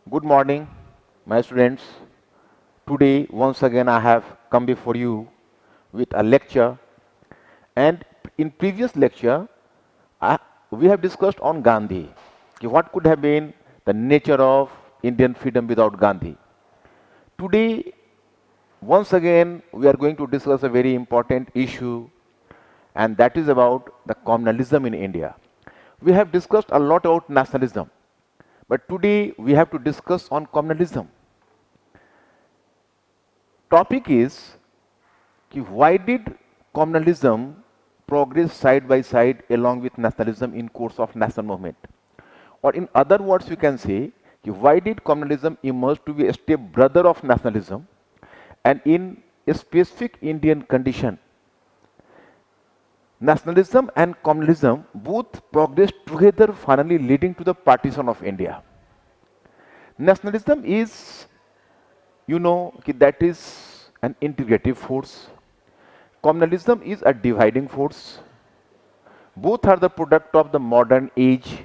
Good morning, my students. Today, once again, I have come before you with a lecture. And in previous lecture, I, we have discussed on Gandhi. What could have been the nature of Indian freedom without Gandhi? Today, once again, we are going to discuss a very important issue, and that is about the communalism in India. We have discussed a lot about nationalism, but today we have to discuss on communalism. Topic is why did communalism progress side by side along with nationalism in course of national movement? Or in other words, we can say why did communalism emerge to be a step brother of nationalism, and in a specific Indian condition, nationalism and communalism both progressed together, finally leading to the partition of India. Nationalism is, that is an integrative force. Communalism is a dividing force. Both are the product of the modern age,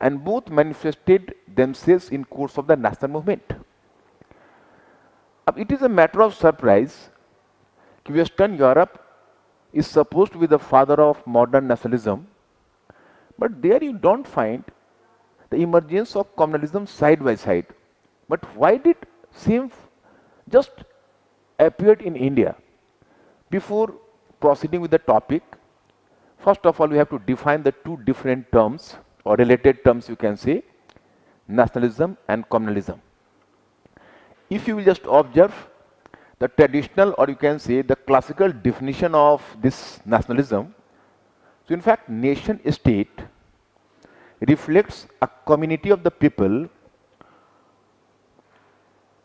and both manifested themselves in course of the national movement. It is a matter of surprise that Western Europe is supposed to be the father of modern nationalism, but there you don't find the emergence of communalism side by side. But why did same just appeared in India? Before proceeding with the topic, first of all, we have to define the two different terms or related terms, you can say, nationalism and communalism. If you will just observe the traditional, or you can say the classical definition of this nationalism, so in fact, nation state reflects a community of the people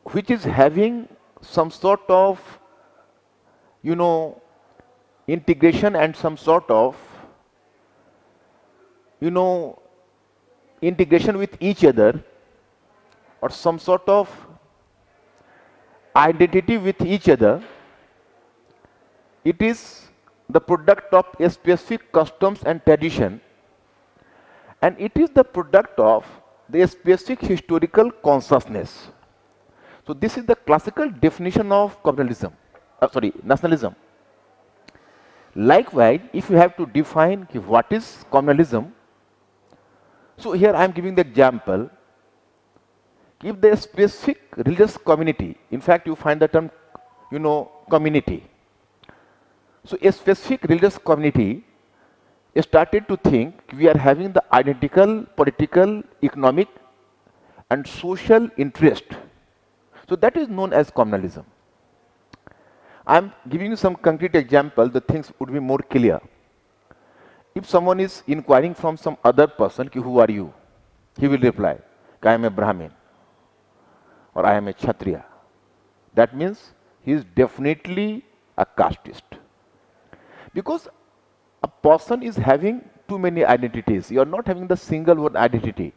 which is having some sort of, you know, integration and some sort of, you know, integration with each other, or some sort of identity with each other. It is the product of a specific customs and tradition, and it is the product of the specific historical consciousness. So this is the classical definition of nationalism. Likewise, if you have to define what is communalism, so here I am giving the example. If the specific religious community, in fact, you find the term, community. So a specific religious community started to think we are having the identical political, economic, and social interest. So that is known as communalism. I am giving you some concrete example, the things would be more clear. If someone is inquiring from some other person, who are you? He will reply, I am a Brahmin or I am a Kshatriya. That means he is definitely a casteist. Because a person is having too many identities. You are not having the single one identity,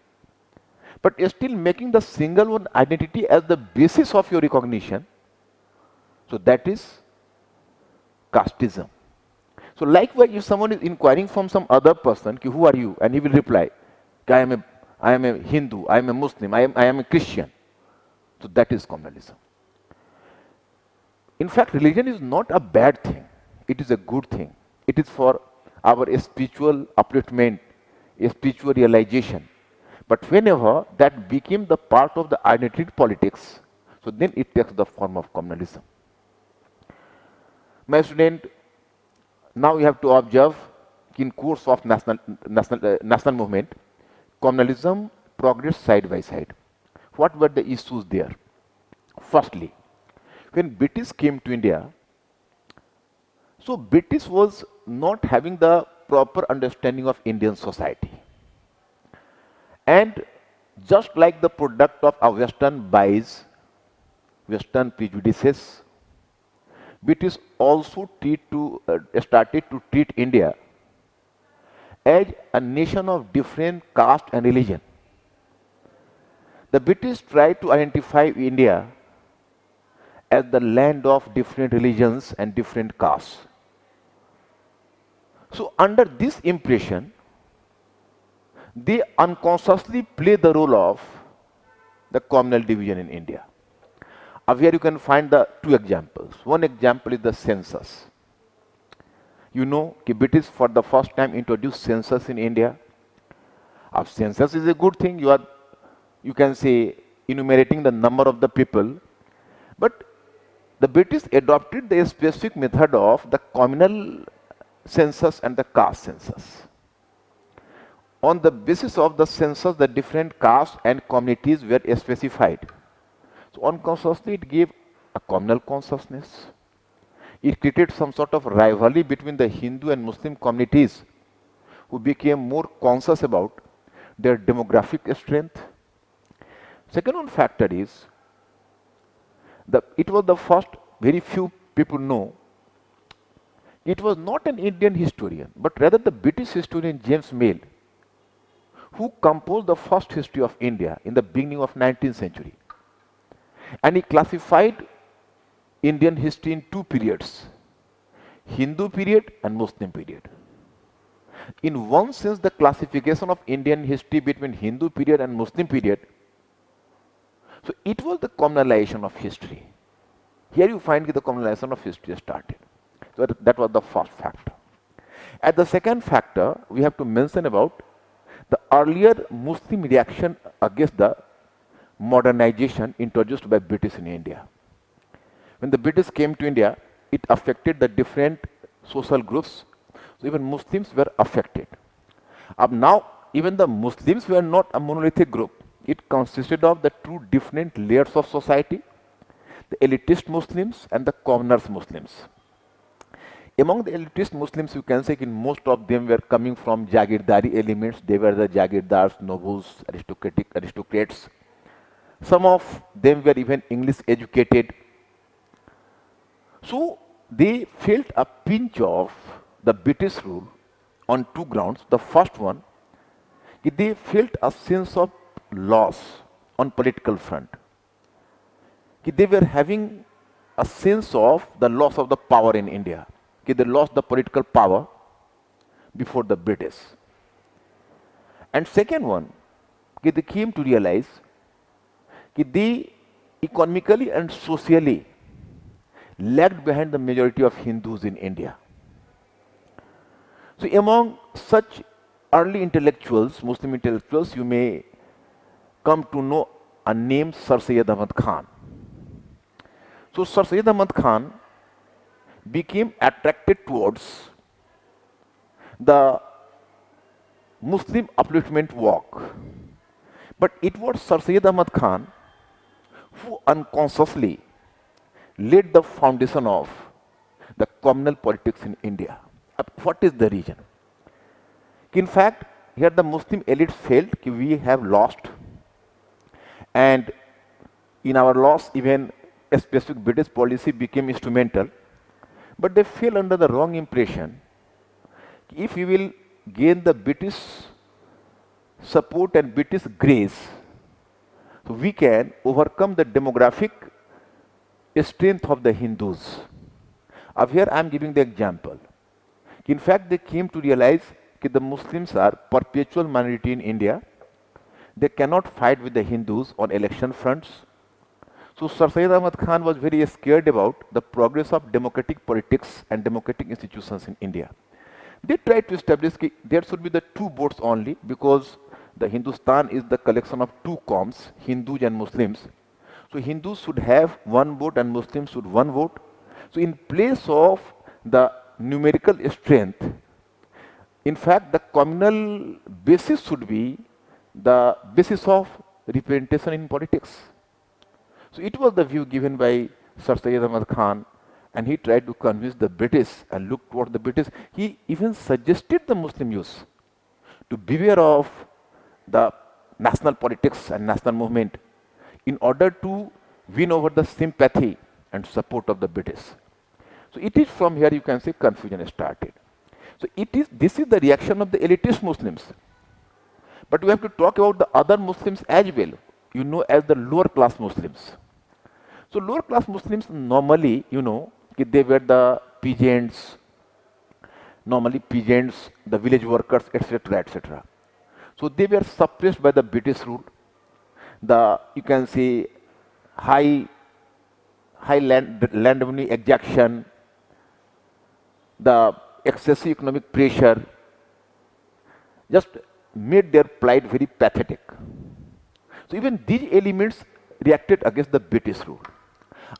but you are still making the single one identity as the basis of your recognition. So that is casteism. So likewise, if someone is inquiring from some other person, who are you? And he will reply, I am a Hindu, I am a Muslim, I am a Christian. So that is communalism. In fact, religion is not a bad thing. It is a good thing. It is for our spiritual upliftment, a spiritual realization. But whenever that became the part of the identity politics, so then it takes the form of communalism. My student, now you have to observe in course of national movement, communalism progressed side by side. What were the issues there? Firstly, when British came to India, so British was not having the proper understanding of Indian society. And just like the product of our Western bias, Western prejudices, British also started to treat India as a nation of different caste and religion. The British tried to identify India as the land of different religions and different castes. So under this impression, they unconsciously play the role of the communal division in India. Here you can find the two examples. One example is the census. You know, British for the first time introduced census in India. Census is a good thing. You can say, enumerating the number of the people. But the British adopted the specific method of the communal census and the caste census. On the basis of the census, the different castes and communities were specified. So unconsciously, it gave a communal consciousness. It created some sort of rivalry between the Hindu and Muslim communities who became more conscious about their demographic strength. Second one factor is, it was the first, very few people know, it was not an Indian historian, but rather the British historian James Mill, who composed the first history of India in the beginning of 19th century. And he classified Indian history in two periods, Hindu period and Muslim period. In one sense, the classification of Indian history between Hindu period and Muslim period, so it was the communalization of history. Here you find the communalization of history started. So that was the first factor. As the second factor, we have to mention about the earlier Muslim reaction against the modernization introduced by British in India. When the British came to India, it affected the different social groups. So even Muslims were affected. Now, even the Muslims were not a monolithic group. It consisted of the two different layers of society, the elitist Muslims and the commoners Muslims. Among the elitist Muslims, you can say most of them were coming from Jagirdari elements. They were the Jagirdars, nobles, aristocrats. Some of them were even English educated. So they felt a pinch of the British rule on two grounds. The first one, they felt a sense of loss on political front. They were having a sense of the loss of the power in India. They lost the political power before the British. And second one, they came to realize that they economically and socially lagged behind the majority of Hindus in India. So among such early intellectuals, Muslim intellectuals, you may come to know a name, Sir Syed Ahmad Khan. So Sir Syed Ahmad Khan became attracted towards the Muslim upliftment walk. But it was Sir Syed Ahmad Khan who unconsciously laid the foundation of the communal politics in India. What is the reason? In fact, here the Muslim elite felt that we have lost, and in our loss, even a specific British policy became instrumental. But they fell under the wrong impression. If we will gain the British support and British grace, so we can overcome the demographic strength of the Hindus. Here I am giving the example. In fact, they came to realize that the Muslims are perpetual minority in India. They cannot fight with the Hindus on election fronts. So Sir Syed Ahmad Khan was very scared about the progress of democratic politics and democratic institutions in India. They tried to establish that there should be the two votes only, because the Hindustan is the collection of two qaums, Hindus and Muslims. So Hindus should have one vote and Muslims should one vote. So in place of the numerical strength, in fact, the communal basis should be the basis of representation in politics. So it was the view given by Sir Syed Ahmad Khan, and he tried to convince the British and look toward the British. He even suggested the Muslim youth to beware of the national politics and national movement in order to win over the sympathy and support of the British. So it is from here you can say confusion started. So this is the reaction of the elitist Muslims. But we have to talk about the other Muslims as well, as the lower class Muslims. So lower class Muslims normally, they were the peasants, the village workers, etc., etc. So they were suppressed by the British rule. the, you can say, high land revenue exaction, the excessive economic pressure, just made their plight very pathetic. So even these elements reacted against the British rule.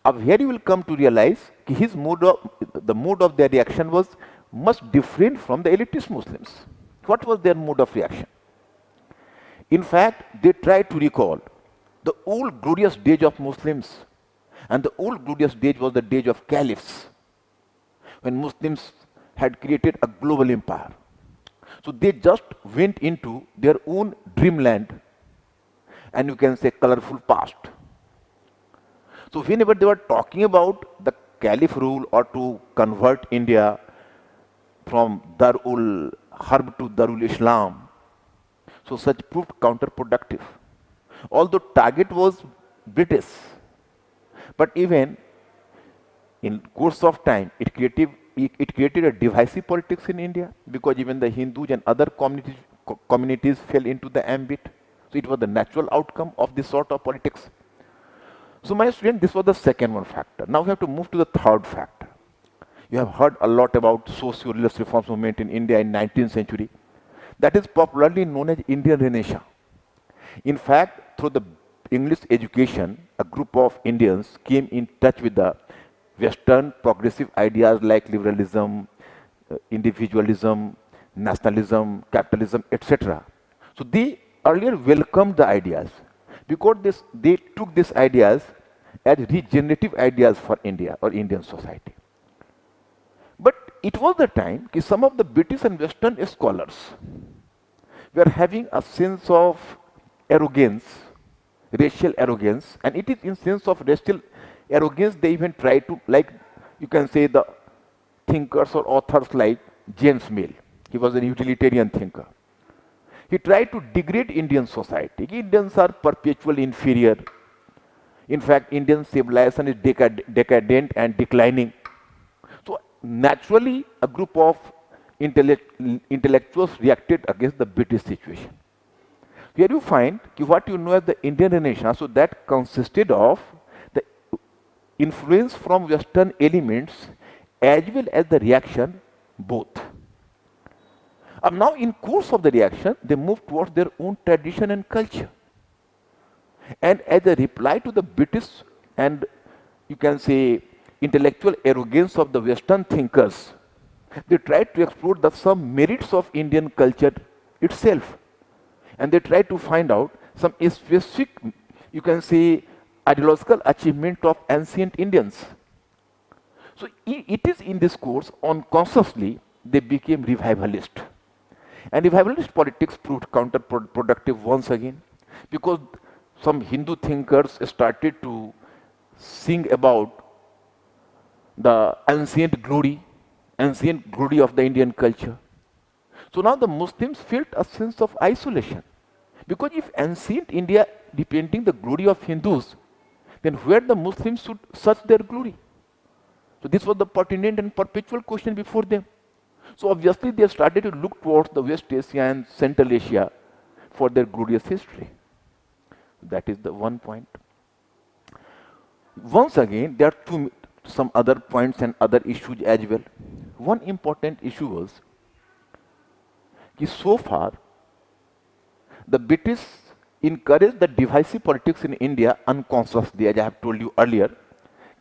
Up here you will come to realize the mode of their reaction was much different from the elitist Muslims. What was their mode of reaction? In fact, they tried to recall the old glorious days of Muslims. And the old glorious days was the days of caliphs, when Muslims had created a global empire. So they just went into their own dreamland, and you can say colorful past. So whenever they were talking about the caliph rule or to convert India from Darul Harb to Darul Islam, so such proved counterproductive. Although target was British, but even in course of time, it created a divisive politics in India, because even the Hindus and other communities fell into the ambit. So it was the natural outcome of this sort of politics. So my student, this was the second one factor. Now we have to move to the third factor. You have heard a lot about socio-religious reforms movement in India in 19th century. That is popularly known as Indian Renaissance. In fact, through the English education, a group of Indians came in touch with the Western progressive ideas like liberalism, individualism, nationalism, capitalism, etc. So they earlier welcomed the ideas, because they took these ideas as regenerative ideas for India or Indian society. But it was the time that some of the British and Western scholars were having a sense of arrogance, racial arrogance, and it is in sense of racial arrogance they even try to, like, you can say, the thinkers or authors like James Mill. He was a utilitarian thinker. He tried to degrade Indian society. Indians are perpetually inferior. In fact, Indian civilization is decadent and declining. So naturally, a group of intellectuals reacted against the British situation. Here you find what you know as the Indian Renaissance, so that consisted of the influence from Western elements as well as the reaction both. Now in course of the reaction, they moved towards their own tradition and culture. And as a reply to the British and, you can say, intellectual arrogance of the Western thinkers, they tried to explore some merits of Indian culture itself. And they tried to find out some specific, you can say, ideological achievement of ancient Indians. So it is in this course, unconsciously, they became revivalist. And revivalist politics proved counterproductive once again, because some Hindu thinkers started to sing about the ancient glory of the Indian culture. So now the Muslims felt a sense of isolation, because if ancient India representing the glory of Hindus, then where the Muslims should search their glory? So this was the pertinent and perpetual question before them. So obviously they started to look towards the West Asia and Central Asia for their glorious history. That is the one point. Once again, there are some other points and other issues as well. One important issue was that so far the British encouraged the divisive politics in India unconsciously, as I have told you earlier,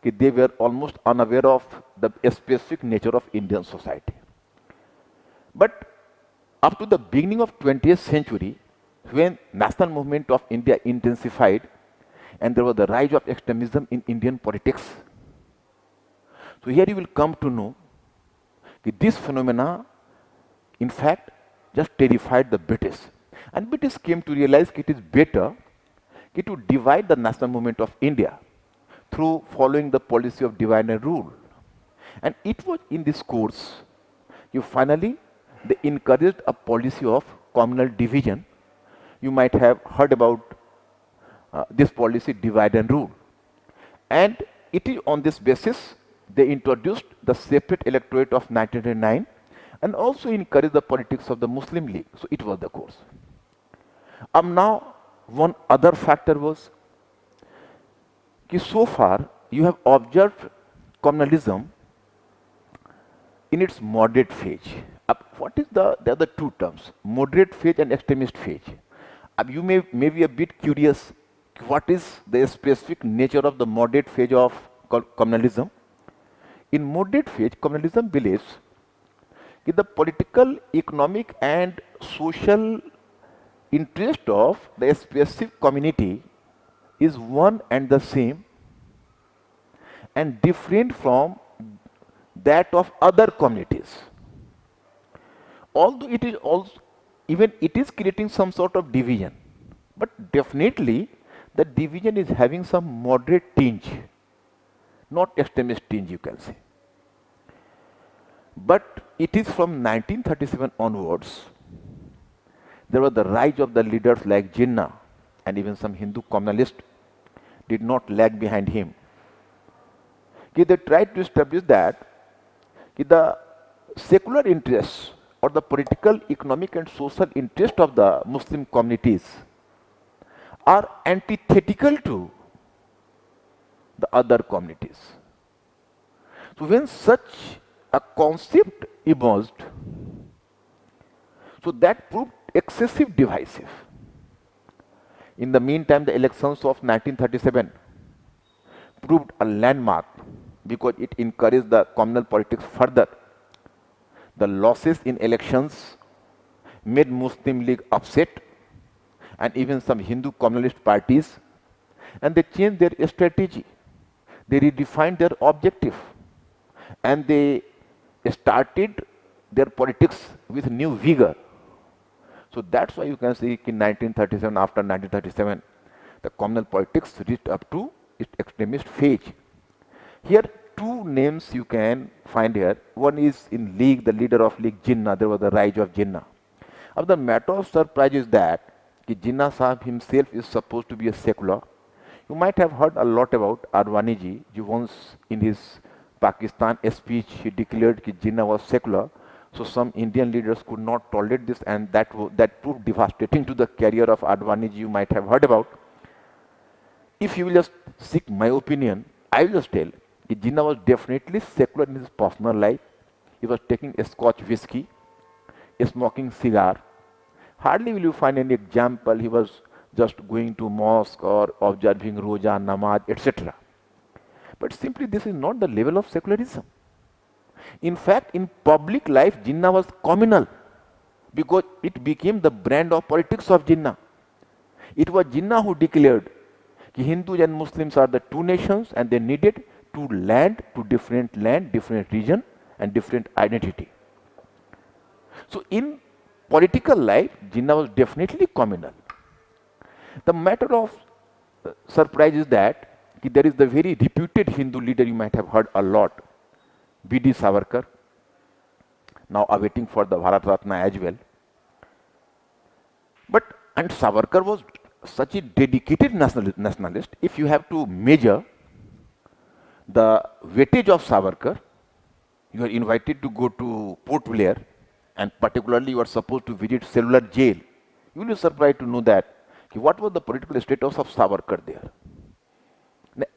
that they were almost unaware of the specific nature of Indian society. But up to the beginning of 20th century, when national movement of India intensified and there was the rise of extremism in Indian politics, so here you will come to know that this phenomena, in fact, just terrified the British. And British came to realize that it is better to divide the national movement of India through following the policy of divide and rule. And it was in this course, they encouraged a policy of communal division. You might have heard about this policy, divide and rule. And it is on this basis they introduced the separate electorate of 1909 and also encouraged the politics of the Muslim League. So it was the course. Now one other factor was that so far you have observed communalism in its moderate phase. What is there are the two terms, moderate phase and extremist phase. You may be a bit curious, what is the specific nature of the moderate phase of communalism? In moderate phase, communalism believes that the political, economic and social interest of the specific community is one and the same and different from that of other communities. Although it is also, even it is creating some sort of division, but definitely the division is having some moderate tinge, not extremist tinge, you can say. But it is from 1937 onwards, there was the rise of the leaders like Jinnah, and even some Hindu communalists did not lag behind him. They tried to establish that the secular interests or the political, economic and social interest of the Muslim communities are antithetical to the other communities. So when such a concept emerged, so that proved excessive divisive. In the meantime, the elections of 1937 proved a landmark because it encouraged the communal politics further. The losses in elections made Muslim League upset and even some Hindu communalist parties, and they changed their strategy. They redefined their objective and they started their politics with new vigor. So that's why you can see in 1937, after 1937, the communal politics reached up to its extremist phase. Here, two names you can find here. One is in League, the leader of League, Jinnah. There was the rise of Jinnah. Now, the matter of surprise is that Jinnah Sahib himself is supposed to be a secular. You might have heard a lot about Advani ji. Once in his Pakistan speech, he declared that Jinnah was secular. So some Indian leaders could not tolerate this, and that proved devastating to the career of Advani ji. You might have heard about. If you will just seek my opinion, I will just tell that Jinnah was definitely secular in his personal life. He was taking a Scotch whiskey, smoking cigar. Hardly will you find any example he was just going to mosque or observing roja, namaz, etc. But simply this is not the level of secularism. In fact, in public life, Jinnah was communal because it became the brand of politics of Jinnah. It was Jinnah who declared that Hindus and Muslims are the two nations and they needed to land, different region and different identity. So in political life, Jinnah was definitely communal. The matter of surprise is that there is the very reputed Hindu leader you might have heard a lot, B.D. Savarkar, now awaiting for the Bharat Ratna as well. And Savarkar was such a dedicated nationalist. If you have to measure the weightage of Savarkar, you are invited to go to Port Blair, and particularly you are supposed to visit cellular jail. You will be surprised to know that what was the political status of Savarkar there.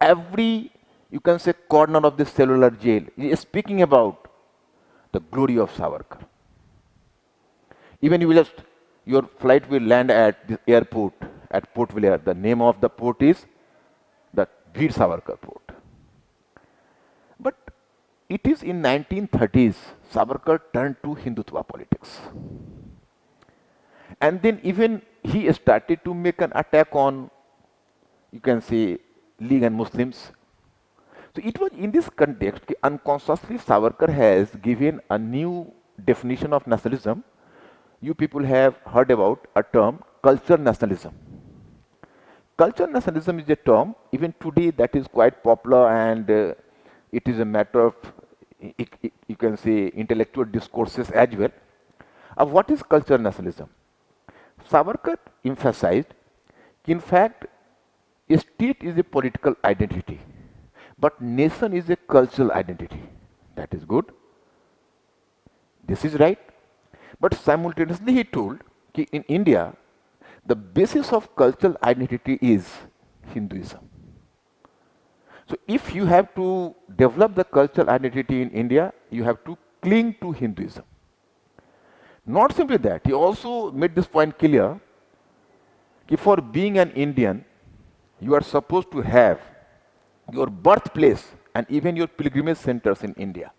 Every, you can say, corner of this cellular jail is speaking about the glory of Savarkar. Even your flight will land at the airport at Port Blair. The name of the port is the Veer Savarkar port. But it is in 1930s Savarkar turned to Hindutva politics. And then even he started to make an attack on, you can say, League and Muslims. So it was in this context that unconsciously Savarkar has given a new definition of nationalism. You people have heard about a term, cultural nationalism. Cultural nationalism is a term, even today, that is quite popular, and it is a matter of, you can say, intellectual discourses as well. What is cultural nationalism? Savarkar emphasized, in fact, a state is a political identity, but nation is a cultural identity. That is good. This is right. But simultaneously he told that in India, the basis of cultural identity is Hinduism. So if you have to develop the cultural identity in India, you have to cling to Hinduism. Not simply that, he also made this point clear that for being an Indian, you are supposed to have your birthplace and even your pilgrimage centers in India.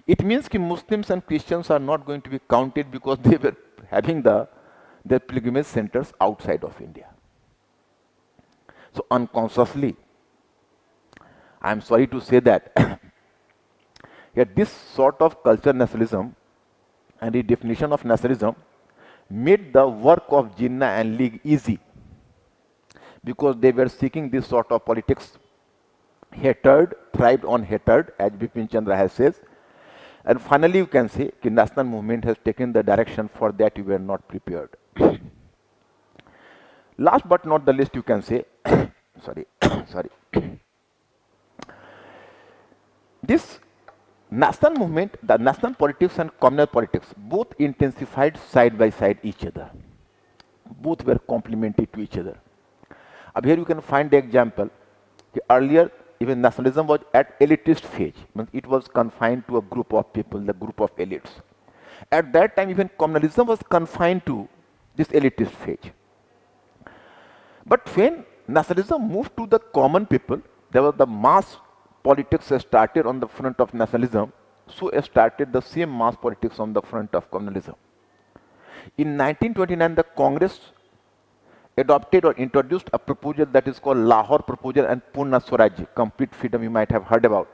It means that Muslims and Christians are not going to be counted because they were having their pilgrimage centers outside of India. So unconsciously, I am sorry to say that yet this sort of cultural nationalism and the definition of nationalism made the work of Jinnah and League easy because they were seeking this sort of politics. Hatred thrived on hatred, as Bipin Chandra has said. And finally, you can say the national movement has taken the direction for that you were not prepared. Last but not the least, you can say, sorry, sorry. This national movement, the national politics and communal politics, both intensified side by side each other. Both were complementary to each other. Up here you can find the example. Earlier, even nationalism was at elitist phase. It was confined to a group of people, the group of elites. At that time, even communalism was confined to this elitist phase. But when nationalism moved to the common people, there was the mass politics started on the front of nationalism, so started the same mass politics on the front of communalism. In 1929, the Congress adopted or introduced a proposal that is called Lahore Proposal and Purna Swaraj, complete freedom you might have heard about.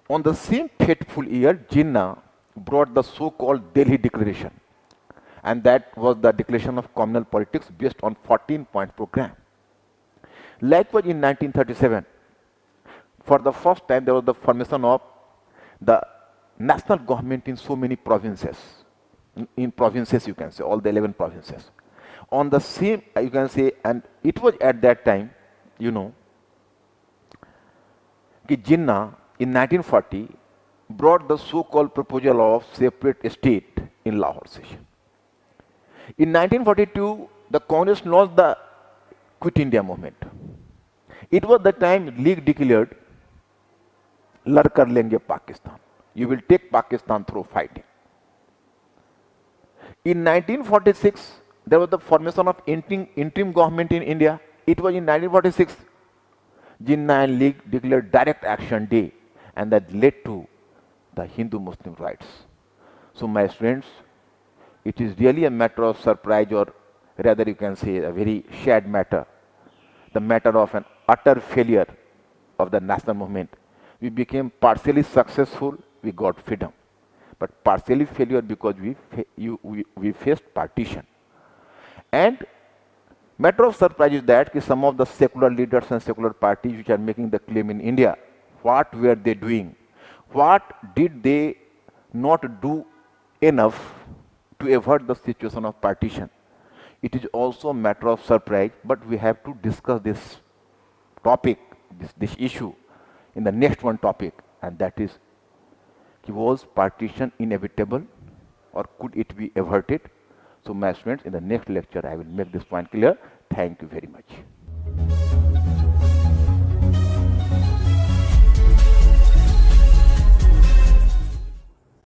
On the same fateful year, Jinnah brought the so-called Delhi Declaration, and that was the declaration of communal politics based on 14-point program. Likewise, in 1937, for the first time, there was the formation of the national government in so many provinces. In provinces, you can say, all the 11 provinces. On the same, you can say, and it was at that time, you know, Jinnah in 1940 brought the so-called proposal of separate state in Lahore session. In 1942, the Congress launched the Quit India movement. It was the time League declared, Lad kar lenge Pakistan. You will take Pakistan through fighting. In 1946, there was the formation of interim government in India. It was in 1946, Jinnah and League declared Direct Action Day, and that led to the Hindu-Muslim rights. So my friends, it is really a matter of surprise, or rather you can say a very shared matter, the matter of an utter failure of the national movement. We became partially successful, we got freedom, but partially failure because we faced partition. And matter of surprise is that some of the secular leaders and secular parties which are making the claim in India, what were they doing? What did they not do enough to avert the situation of partition? It is also a matter of surprise, but we have to discuss this topic, this issue in the next one topic, and that is, was partition inevitable or could it be averted? So my friends, in the next lecture I will make this point clear. Thank you very much.